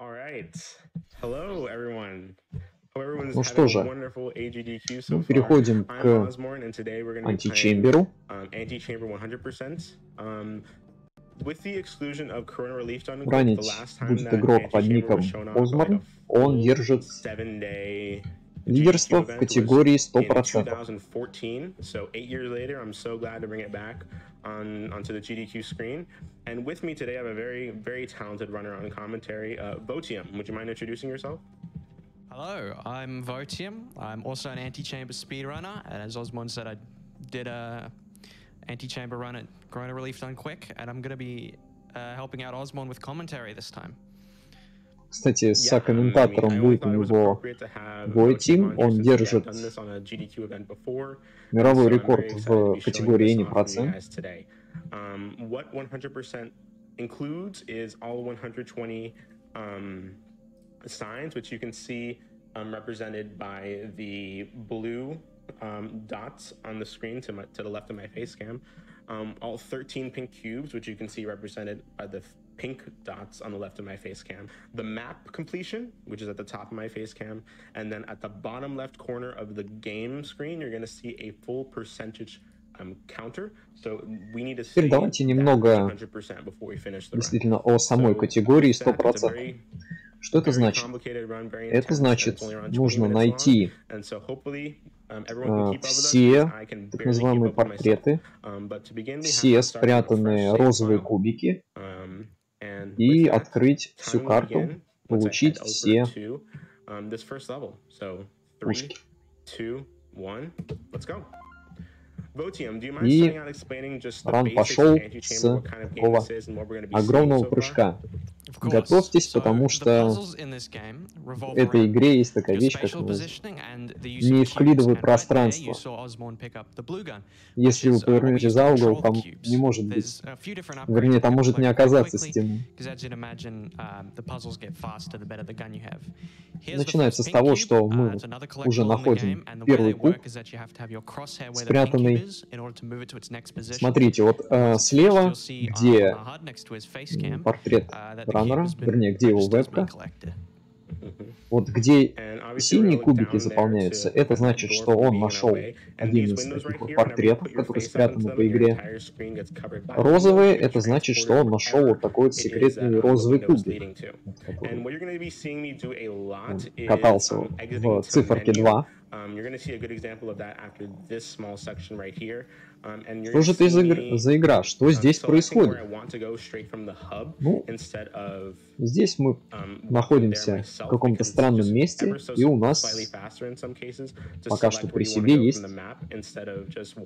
All right. Hello, everyone. Hope everyone's Ну having что a же, wonderful AGDQ so мы far. переходим I'm к Ozmourn, and today we're going to be playing Antichamber. Antichamber 100%. With the exclusion of Corona Relief Done Quick, the Ранить last time будет that игрок под Antichamber was ником shown off like a Ozmourn. Он full держит 7-day лидерство GDQ в event was категории in 100%. 2014. So 8 years later, I'm so glad to bring it back onto the GDQ screen. And with me today, I have a very, very talented runner on commentary, Votium. Would you mind introducing yourself? Hello, I'm Votium. I'm also an Antichamber speedrunner, and as Ozmourn said, I did a Antichamber run at Corona Relief Done Quick, and I'm going to be helping out Ozmourn with commentary this time. Кстати, с комментатором будет у него Votium. Он держит мировой рекорд в категории Any%. What 100% includes is all 120 signs, which you can see represented by the blue dots on the screen to the left of my face cam. All 13 pink cubes, which you can see represented by the pink dots on the left of my face cam. The map completion, which is at the top of my face cam. And then at the bottom left corner of the game screen, you're going to see a full percentage counter. So we need to see Теперь давайте немного 100% before we finish the действительно о самой категории 100%. Что это значит? Это значит, нужно найти все так называемые портреты, все спрятанные розовые кубики и открыть всю карту, получить все пушки. И ран пошел с такого огромного прыжка. Готовьтесь, потому что в этой игре есть такая вещь, как неевклидовое пространство. Если вы повернете за угол, там не может быть, вернее, там может не оказаться стены. Начинается с того, что мы уже находим первый куб, спрятанный. Смотрите, вот слева, где портрет раннера, вернее, где его вебка, вот где синие кубики заполняются, это значит, что он нашел один из таких вот портретов, который спрятан по игре. Розовые, это значит, что он нашел вот такой вот секретный розовый кубик, который катался в циферке 2. Что же это за игра? Что здесь происходит? Ну, здесь мы находимся в каком-то странном месте, и у нас пока что при себе есть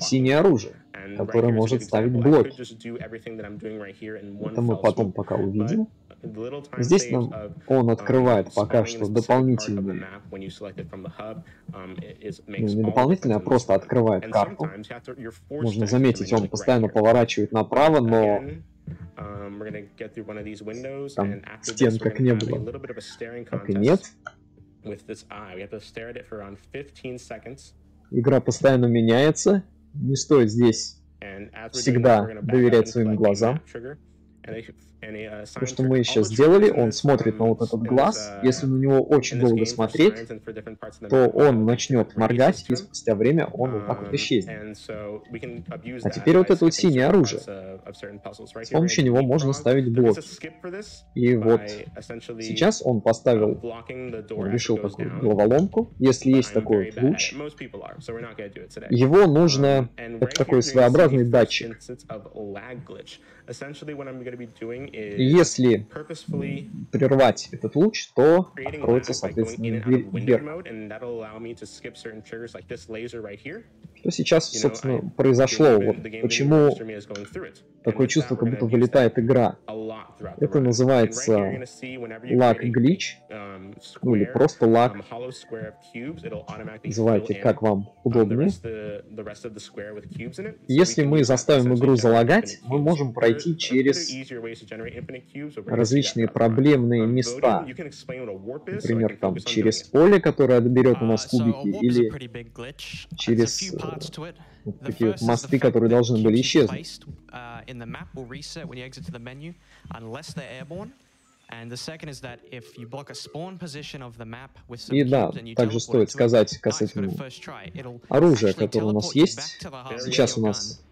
синее оружие, которое может ставить блоки. Это мы потом пока увидим. Здесь он открывает пока что дополнительный, не дополнительный, а просто открывает карту. Можно заметить, он постоянно поворачивает направо, но там стен как не было, так и нет. Игра постоянно меняется, не стоит здесь всегда доверять своим глазам. То, что мы сейчас сделали, он смотрит на вот этот глаз. Если на него очень долго смотреть, то он начнет моргать, и спустя время он вот так вот исчезнет. А теперь вот это вот синее оружие. С помощью него можно ставить блоки. И вот сейчас он поставил, он решил такую головоломку. Если есть такой вот луч, его нужно, это такой своеобразный датчик. Если прервать этот луч, то откроется, соответственно, дверь вверх. Что сейчас, собственно, произошло? Вот почему такое чувство, как будто вылетает игра? Это называется lag glitch, ну или просто lag. Называйте, как вам удобнее. Если мы заставим игру залагать, мы можем пройти через различные проблемные места. Например, там через поле, которое отберет у нас кубики, или через вот такие вот мосты, которые должны были исчезнуть. И да, также стоит сказать касательно оружия, которое у нас есть. Сейчас у нас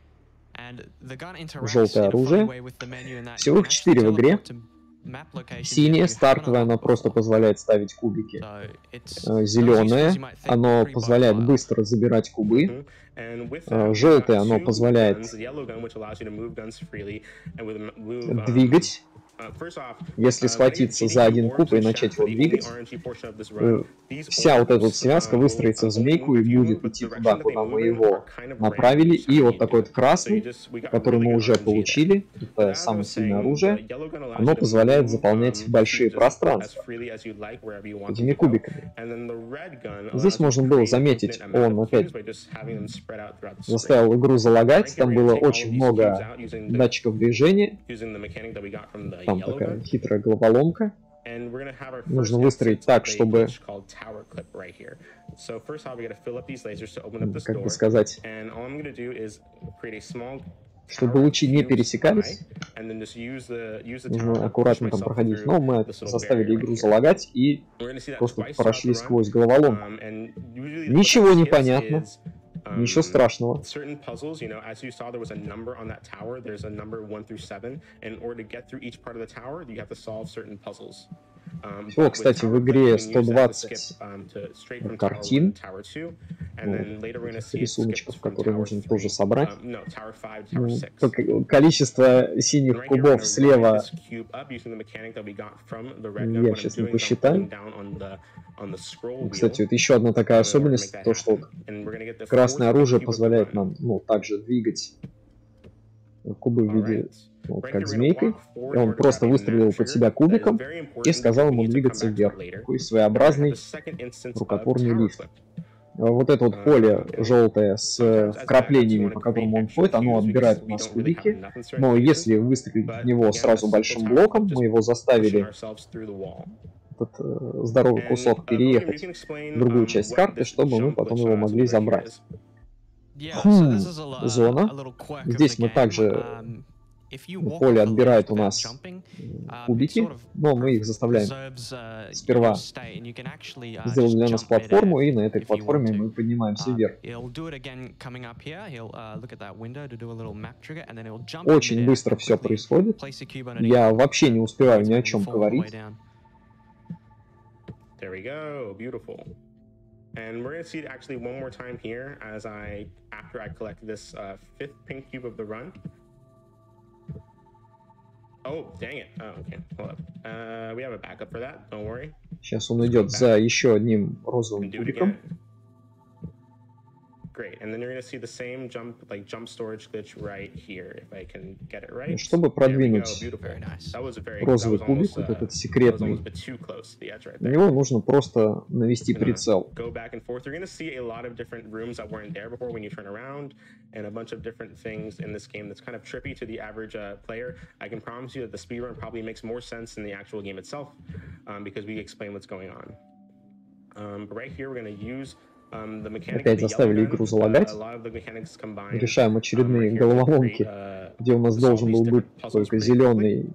желтое оружие. Всего их 4 в игре. Синее, стартовое, оно просто позволяет ставить кубики. Зеленое, оно позволяет быстро забирать кубы. Желтое, оно позволяет двигать. Если схватиться за один куб и начать его двигать, вся вот эта вот связка выстроится в змейку и будет идти туда, куда мы его направили. И вот такой вот красный, который мы уже получили, это самое сильное оружие, оно позволяет заполнять большие пространства этими кубиками. Здесь можно было заметить, он опять заставил игру залагать, там было очень много датчиков движения. Там такая хитрая головоломка. Нужно выстроить так, чтобы, как бы сказать, чтобы лучи не пересекались. Нужно аккуратно там проходить. Но мы заставили игру залагать и просто прошли сквозь головоломку. Ничего не понятно. Ничего страшного. Всего, кстати, в игре 120 картин, рисуночков, которые нужно тоже собрать. Количество синих кубов слева я сейчас не посчитаю. Кстати, вот еще одна такая особенность, то что красное оружие позволяет нам также двигать кубы в виде как змейкой. И он просто выстрелил под себя кубиком и сказал ему двигаться вверх. Такой своеобразный рукотворный лифт. Вот это вот поле желтое с вкраплениями, по которому он ходит, оно отбирает у нас кубики. Но если выстрелить в него сразу большим блоком, мы его заставили этот здоровый кусок переехать в другую часть карты, чтобы мы потом его могли забрать. Зона. Здесь мы также поле отбирает у нас кубики, но мы их заставляем сперва сделать для нас платформу, и на этой платформе мы поднимаемся вверх. Очень быстро все происходит. Я вообще не успеваю ни о чем говорить. There we go, beautiful. And we're going to see it actually one more time here after I collect this 5th pink cube of the run. Oh, dang it. Oh, okay, hold up. We have a backup for that, don't worry. Сейчас он идет за еще одним розовым кубиком. Great, and then you're going to see the same jump storage glitch right here, if I can get it right. Чтобы продвинуть розовый кубик, вот этот секретный, у него нужно просто навести прицел. Go back and forth. You're going to see a lot of different rooms that weren't there before when you turn around, and a bunch of different things in this game that's kind of trippy to the average player. I can promise you that the speedrun probably makes more sense in the actual game itself, because we explain what's going on. But right here, we're going to use Опять заставили игру залагать. Решаем очередные головоломки, где у нас должен был быть только зеленый,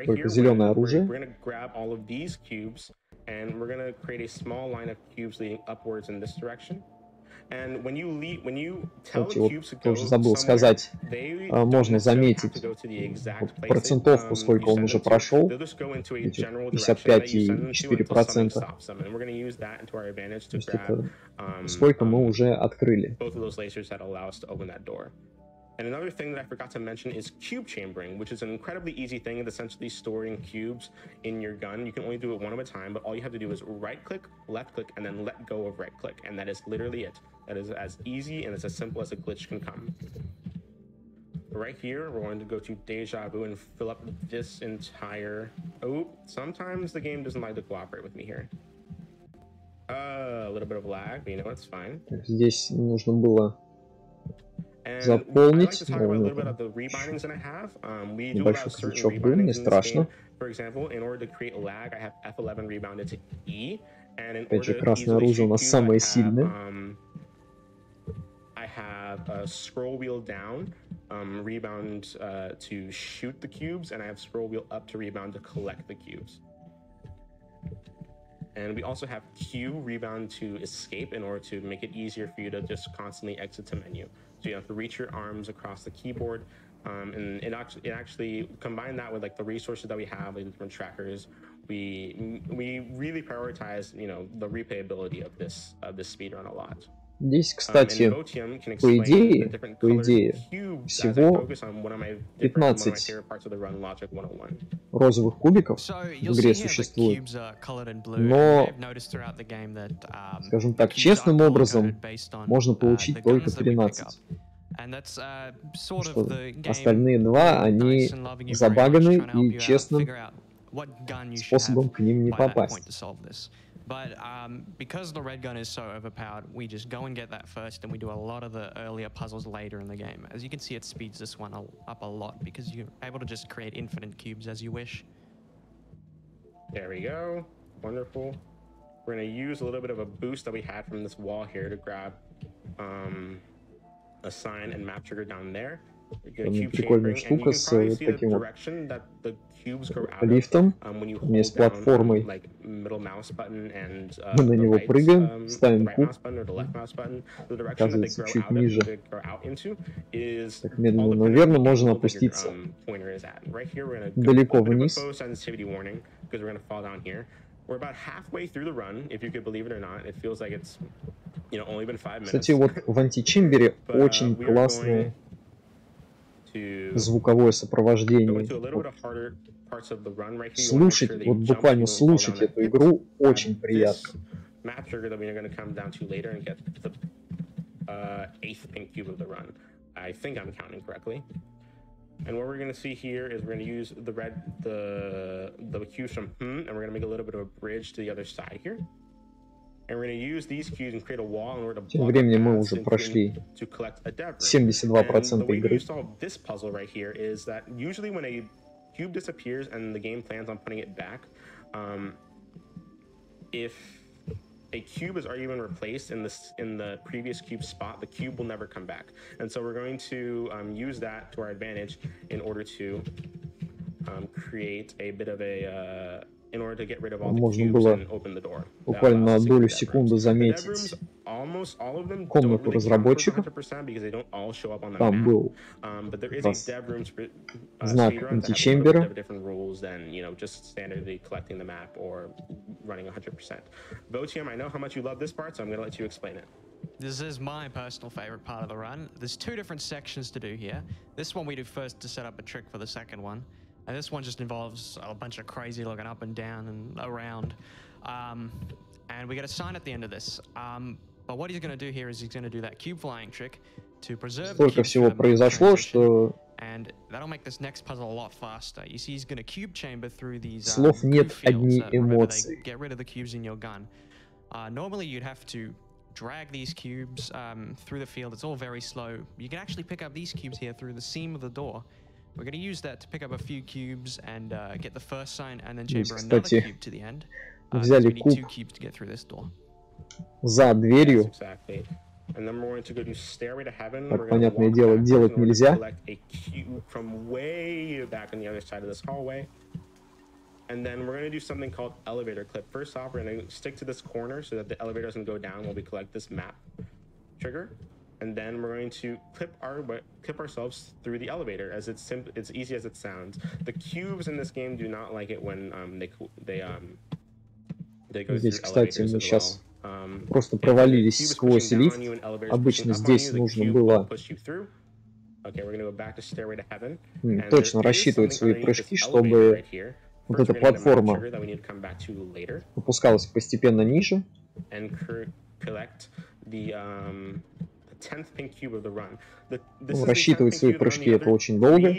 только зеленое оружие. Кстати, вот тоже забыл сказать, можно заметить процентовку, сколько он уже прошел, 55,4%. То есть это сколько мы уже открыли. And another thing that I forgot to mention is cube chambering, which is an incredibly easy thing of essentially storing cubes in your gun. You can only do it one at a time, but all you have to do is right click, left click, and then let go of right click. And that is literally it. That is as easy and as simple as a glitch can come. Right here, we're going to go to Deja Vu and fill up this entire... Oh, sometimes the game doesn't like to cooperate with me here. A little bit of lag, but you know, it's fine. Здесь нужно было заполнить. Небольшой крючок был, не страшно. Опять же, красное оружие у нас самое сильное. rebound to shoot the cubes, and I have scroll wheel up to rebound to collect the cubes. And we also have Q rebound to escape in order to make it easier for you to just constantly exit to menu. So you have to reach your arms across the keyboard, and it actually combine that with like the resources that we have, like different trackers. We really prioritize, you know, the replayability of this speedrun a lot. Здесь, кстати, по идее, всего 15 розовых кубиков в игре существует. Но, скажем так, честным образом можно получить только 13. Что остальные два, они забаганы и честным способом к ним не попасть. But because the red gun is so overpowered, we just go and get that first, and we do a lot of the earlier puzzles later in the game. As you can see, it speeds this one up a lot because you're able to just create infinite cubes as you wish. There we go. Wonderful. We're going to use a little bit of a boost that we had from this wall here to grab a sign and map trigger down there. Прикольная штука с вот таким вот лифтом, вместе с платформой. Мы на него прыгаем, ставим куб, оказывается чуть ниже. Так медленно, но верно можно опуститься далеко вниз. Кстати, вот в Античембере очень классное звуковое сопровождение. Слушать, вот буквально слушать эту игру очень приятно. And what we're going to see here is we're going to use the cubes from and we're going to make a little bit of a bridge to the other side here. And we're going to use these cubes and create a wall in order to Тем временем мы уже прошли 72% игры. This puzzle right here is that usually when a cube disappears and the game plans on putting it back, if a cube is already been replaced in the previous cube spot, the cube will never come back. And so we're going to use that to our advantage in order to create a bit of a in order to get rid of all the cubes and open the door. Буквально на долю секунды заметить комнату разработчиков. Там был знак Antichamber. Votium, I know how much you love this part, so I'm going to let you explain it. This is my personal favorite part of the run. There's two different sections to do here. This one we do first to set up a trick for the second one. And this one just involves a bunch of crazy looking up and down and around. And we get a sign at the end of this. But what he's going to do here is he's going to do that cube flying trick to preserve the Столько всего произошло, что and that'll make this next puzzle a lot faster. You see, he's going to cube chamber through these слов нет, одни эмоции. Get rid of the cubes in your gun. Normally you'd have to drag these cubes through the field. It's all very slow. You can actually pick up these cubes here through the seam of the door. We're going to use that to pick up a few cubes and get the first sign and then chamber another cube to the end. Взяли we need куб 2 cubes to get through this door. За дверью. Exactly. And then we're going to go to Stairway to Heaven. Так, понятное дело, делать нельзя. A cube from way back on the other side of this hallway. And then we're going to do something called elevator clip. First off, we're going to stick to this corner so that the elevator doesn't go down while we collect this map trigger. And then we're going to clip ourselves through the elevator, as it's easy as it sounds. The cubes in this game do not like it when they go Здесь, through кстати, elevators мы as сейчас well. просто провалились сквозь лифт. Обычно здесь нужно было точно рассчитывать свои прыжки, чтобы вот эта платформа опускалась постепенно ниже. Рассчитывать свои прыжки — это очень долго.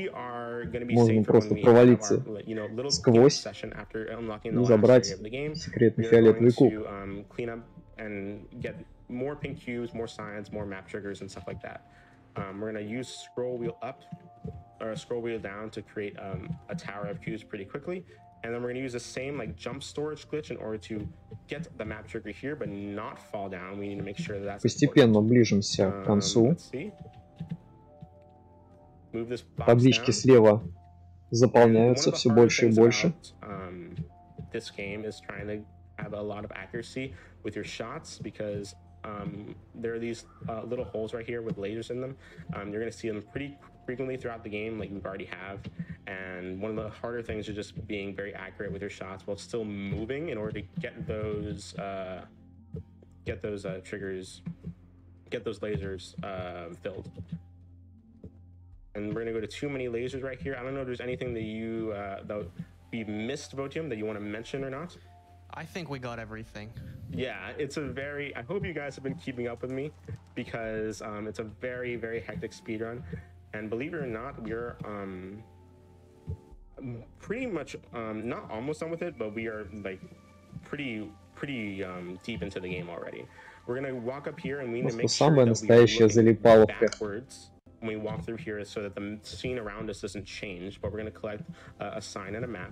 Можно просто провалиться сквозь и забрать секретный фиолетовый куб. We're going to use scroll wheel up or scroll wheel down to create a tower of cubes pretty quickly. And then we're going to use the same like jump storage glitch in order to get the map trigger here, but not fall down. We need to make sure that that's Постепенно ближимся к концу. Таблички слева заполняются все больше и больше. This game is trying to have a lot of accuracy with your shots because there are these little holes right here with lasers in them. You're going to see them pretty frequently throughout the game, like we already have. And one of the harder things is just being very accurate with your shots while still moving in order to get those triggers, get those lasers filled. And we're gonna go to too many lasers right here. I don't know if there's anything that you that we missed, Votium, that you want to mention or not. I think we got everything. Yeah, it's a very, I hope you guys have been keeping up with me because it's a very, very hectic speedrun. And believe it or not, we're pretty much, not almost done with it, but we are like pretty deep into the game already. We're gonna walk up here and we need to make sure that we look backwards when we walk through here so that the scene around us doesn't change, but we're gonna collect a sign and a map.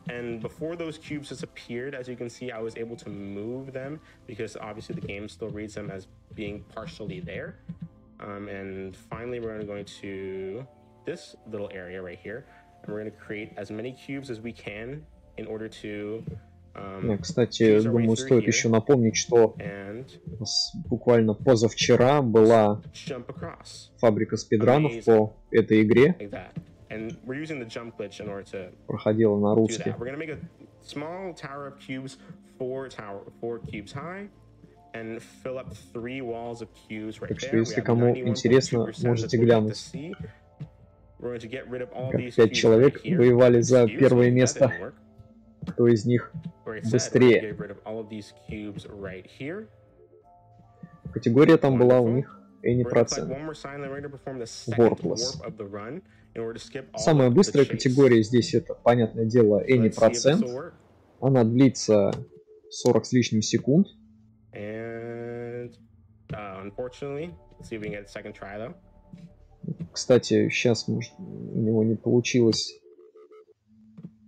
And before those cubes disappeared, as you can see, I was able to move them because obviously the game still reads them as being partially there. And finally, we're going to this little area right here, and we're going to create as many cubes as we can in order to. Кстати, думаю, стоит еще напомнить, что буквально позавчера была фабрика спидранов по этой игре. And we're using the jump glitch in order to проходила на RUSC. We're going to make a small tower of cubes, four cubes high, and fill up 3 walls of cubes right there. Так что, если кому интересно, можете глянуть. Как 5 человек воевали за первое место. Кто из них быстрее? Категория там была у них any процент. Worthless. Самая быстрая категория здесь это, понятное дело, any процент. Она длится 40 с лишним секунд. Кстати, сейчас может, у него не получилось.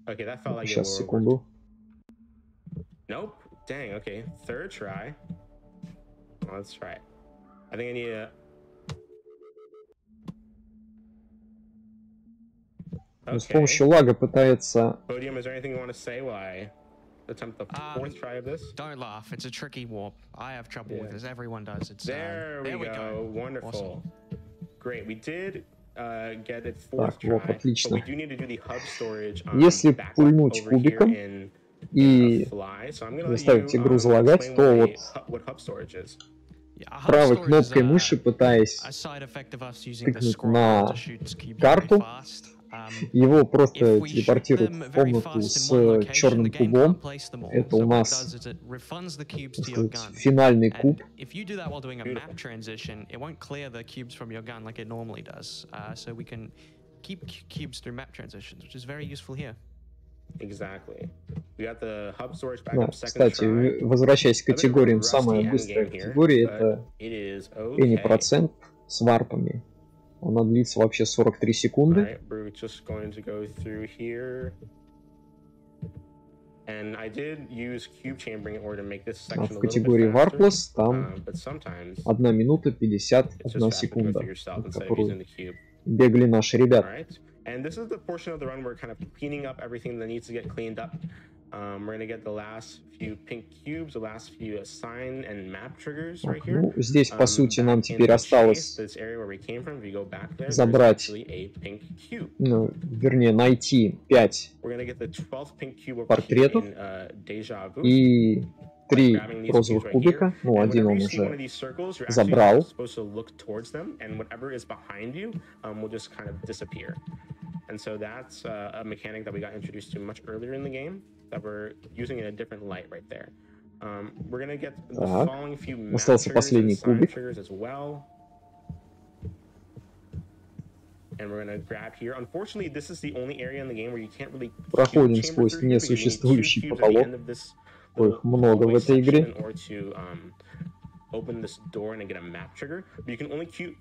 Сейчас, секунду. Nope. Dang, okay. Third try. Well, let's try it. I think I need a... Okay. С помощью лага пытается... Podium, is there anything you want to say while I attempt the 4th try of this? Don't laugh. It's a tricky warp. I have trouble with this. Everyone does. It's, there we go. Wonderful. Awesome. Great. We did get it 4th try, вот, отлично. but we do need to do the hub storage Если пульнуть кубиком и заставить игру залагать, то вот правой кнопкой мыши, пытаясь тыкнуть на карту, его просто телепортируют в комнату с черным кубом. Это у нас, так сказать, финальный куб. Да, кстати, возвращаясь к категориям, самая быстрая категория это any процент с варпами. Она длится вообще 43 секунды. А в категории Warpless там 1 минута 51 секунда, которую бегали наши ребята. And this is the portion of the run where we're kind of cleaning up everything that needs to get cleaned up. We're going to get the last few pink cubes, the last few sign and map triggers right here. Ну, здесь, по сути, нам теперь осталось забрать, ну, вернее, найти 5 портретов и 3 розовых кубика. Ну, один он уже забрал. And so that's a mechanic that we got introduced to much earlier in the game that we're using in a different light right there. We're going to get the following few map triggers and sign triggers as well. And we're going to grab here. Unfortunately, this is the only area in the game where you can't really проходим сквозь несуществующий потолок. Их много в этой игре. Open this door and get a map trigger, but you can only cube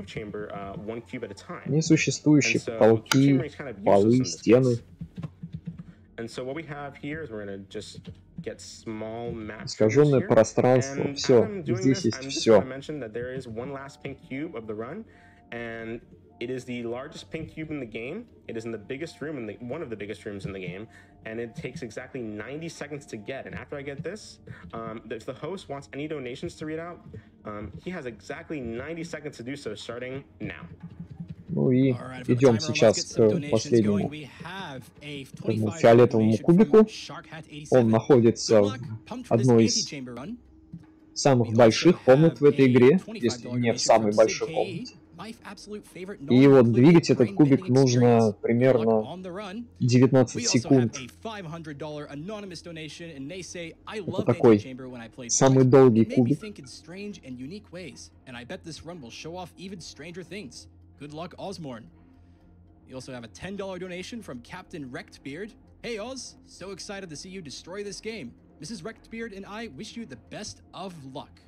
chamber 1 cube at a time. Несуществующие потолки, полы, стены. And so what we have here is we're going to just get small map искаженное пространство, все, здесь есть все. I mentioned that there is one last pink cube of the run, and It is the largest pink cube in the game. It is in the biggest room, one of the biggest rooms in the game, and it takes exactly 90 seconds to get. And after I get this, if the host wants any donations to read out, he has exactly 90 seconds to do so, starting now. Ну и идем сейчас к последнему этому фиолетовому кубику. Он находится в одной из самых больших комнат в этой игре, если не в самой большой комнате. И вот двигать этот кубик нужно примерно 19 секунд. Это такой самый долгий кубик. Good luck, Ozmourn. You also have a $10 donation from Captain Wreckedbeard. Hey Oz, so excited to see you destroy this game. Mrs. Wreckedbeard and I wish you the best of luck.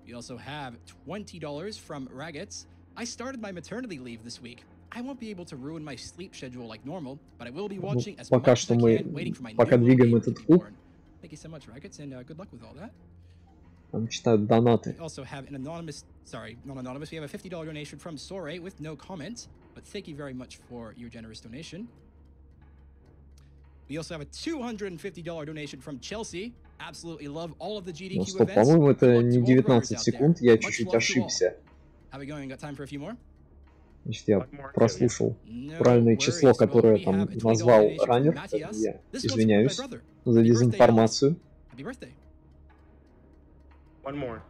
We also have $20 from Raggets. I started my maternity leave this week. I won't be able to ruin my sleep schedule like normal, but I will be watching as much as I can, waiting for my пока двигаем этот куб. Thank you so much, Raggets, and good luck with all that. Там читают донаты. We also have an anonymous, sorry, not anonymous, we have a $50 donation from Soray with no comment, but thank you very much for your generous donation. We also have a $250 donation from Chelsea. Absolutely love all of the GDQ events. Стоп, по-моему, это не 19 секунд, я чуть-чуть ошибся. How we going? Got time for a few more? Значит, я прослушал правильное число, которое там назвал раннер. Я извиняюсь за дезинформацию. Happy birthday. One more.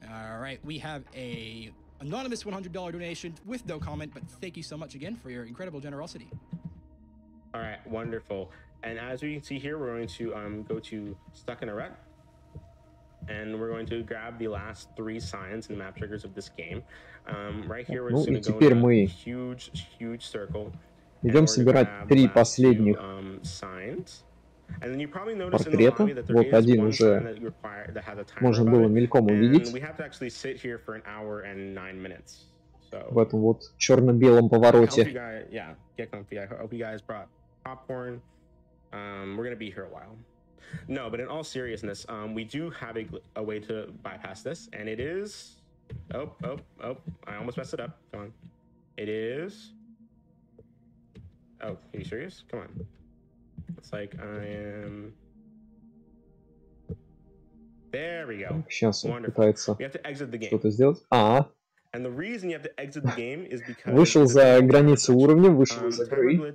All right, we have a anonymous $100 donation with no comment, but thank you so much again for your incredible generosity. All right, wonderful. And as we can see here, we're going to go to Stuck in a Rut, and we're going to grab the last 3 signs and map triggers of this game. Right here, we're just going to go in a huge circle. Идем собирать 3 последних signs. портрета. Вот один уже можно было мельком увидеть. В этом вот черно-белом повороте. No, but in all seriousness, we do have a way to bypass this, and it is... Oh, I almost messed it up. Come on. It is... Oh, are you serious? Come on. It's like I am... There we go. Сейчас он пытается что-то сделать. Вышел за границы уровня, вышел из игры.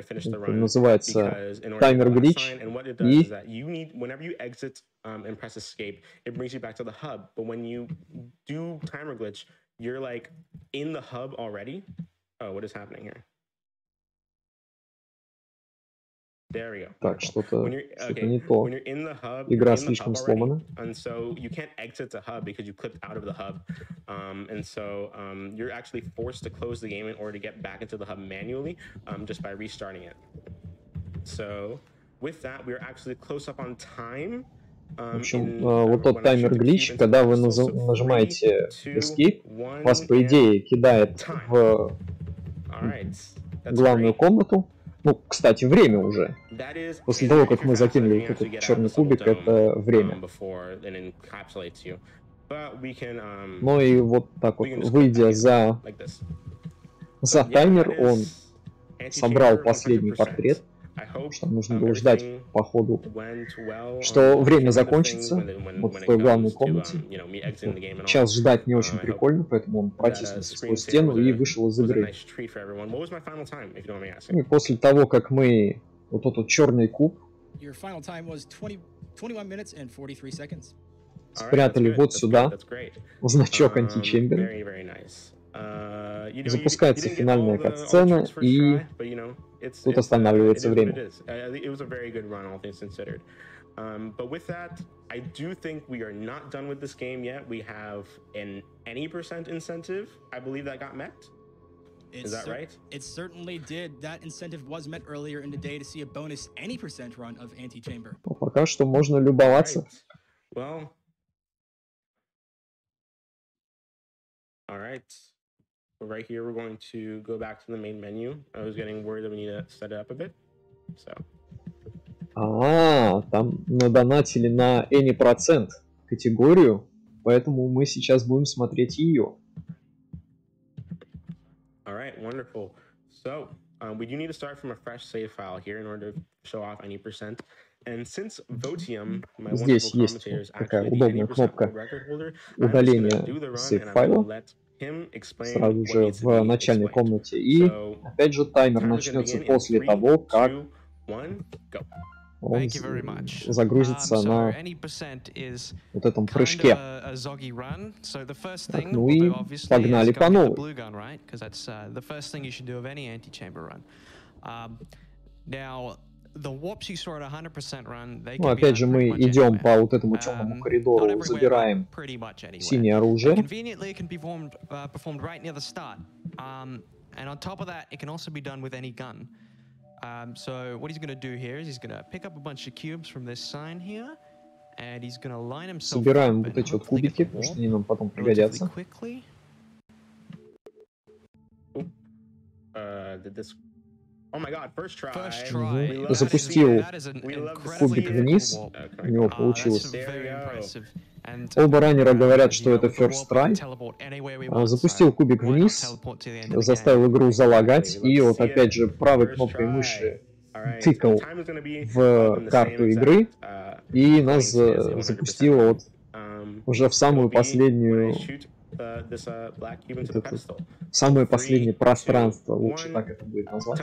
Это называется таймер глич. И whenever you exit and press escape, it brings you back to the hub. But when you do timer glitch, you're like in the hub already. Oh, what is happening here? There we go. Так, что-то не то. Игра слишком сломана. And so you can't exit the hub because you clipped out of the hub. And so you're actually forced to close the game in order to get back into the hub manually just by restarting it. So with that, we're actually close up on time. В общем, вот тот таймер глич, когда вы нажимаете Escape, вас, по идее, кидает в главную комнату. Ну, кстати, время уже. После того, как мы закинули вот этот черный кубик, это время. Ну и вот так вот, выйдя за таймер, он собрал последний портрет. Что нужно было ждать по ходу, что время закончится, вот в той главной комнате. Сейчас ждать не очень прикольно, поэтому он протиснулся сквозь стену и вышел из игры. И после того, как мы вот этот черный куб спрятали вот сюда, значок Antichamber, запускается финальная катсцена, и тут останавливается время. But with that, I do think we are not done with this game yet. We have an any % incentive. I believe that got met. Is that right? It certainly did. That incentive was met earlier in the day to see a bonus any % run of Antichamber. Пока что можно любоваться. Well, all right. Right here, we're going to go back to the main menu. I was getting worried that we need to set it up a bit. So. Там надонатили на any %. категорию, поэтому мы сейчас будем смотреть ее. All right, wonderful. So we do need to start from a fresh save file here in order to show off any percent. And since Votium, my Здесь wonderful есть commentator, is такая actually the удобная 80% кнопка world record holder, удаления do the run сейв and I'm файла going to let him explain сразу what же needs to в be начальной explained. комнате. И опять же таймер Timer's gonna начнется begin in после 3, того, как 2, 1, go. он Thank you very much. загрузится So на any percent is вот этом kind прыжке. of a zoggy run. So the first Так, thing ну we'll и do obviously погнали is по go get the новой. blue gun, right? Because that's the first thing you should do of any anti-chamber run. Now, the warps you saw at 100% run, they Ну, can be опять done же, pretty мы much идем anywhere. по вот этому темному Not коридору, everywhere, but забираем pretty much anywhere. синее And оружие. conveniently, it can be performed right near the start. And on top of that, it can also be done with any gun. So what he's going to do here is he's going to pick up a bunch of cubes from this sign here, and he's going to line himself Собираем up вот and эти вот hopefully get кубики, the потому что wall они нам потом relatively пригодятся. quickly. Did this... Oh my god, first try. First try. Угу. Запустил кубик вниз, у него получилось. Оба раннера говорят, что это first try. Запустил кубик вниз, заставил игру залагать, и вот опять же правой кнопкой мыши тыкал в карту игры, и нас запустило вот уже в самую последнюю, самое последнее пространство, лучше так это будет назвать.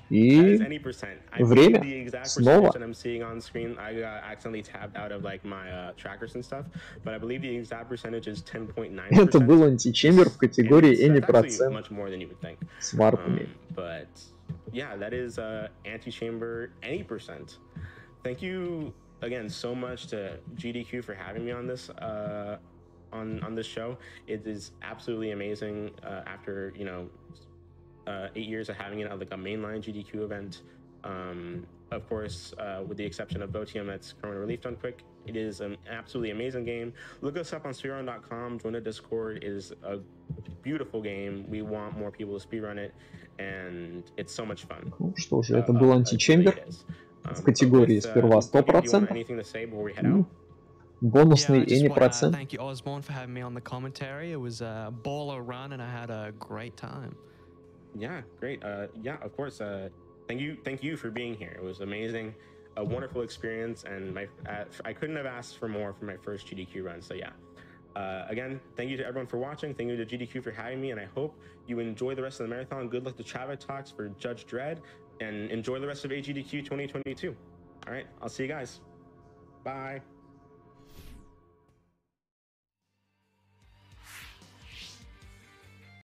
И время снова. Это был античембер в категории any процент с варпами. Yeah, that is Antichamber any percent. Thank you again so much to GDQ for having me on this on this show. It is absolutely amazing after 8 years of having it at like a mainline GDQ event. Of course, with the exception of Votium that's currently released on Quick, it is an absolutely amazing game. Look us up on speedrun.com, join the Discord. It is a beautiful game. We want more people to speedrun it, and it's so much fun. Ну что же, это был античембер в категории сперва 100%. Бонусный any процент. Thank you, Ozmourn, for having me on the commentary. It was a baller run, and I had a great time. Yeah, great. Yeah, of course. Thank you for being here. It was amazing, a wonderful experience, and I couldn't have asked for more for my first GDQ run. So yeah, again, thank you to everyone for watching. Thank you to GDQ for having me, and I hope you enjoy the rest of the marathon. Good luck to Travis Talks for Judge Dredd, and enjoy the rest of AGDQ 2022. All right, I'll see you guys. Bye.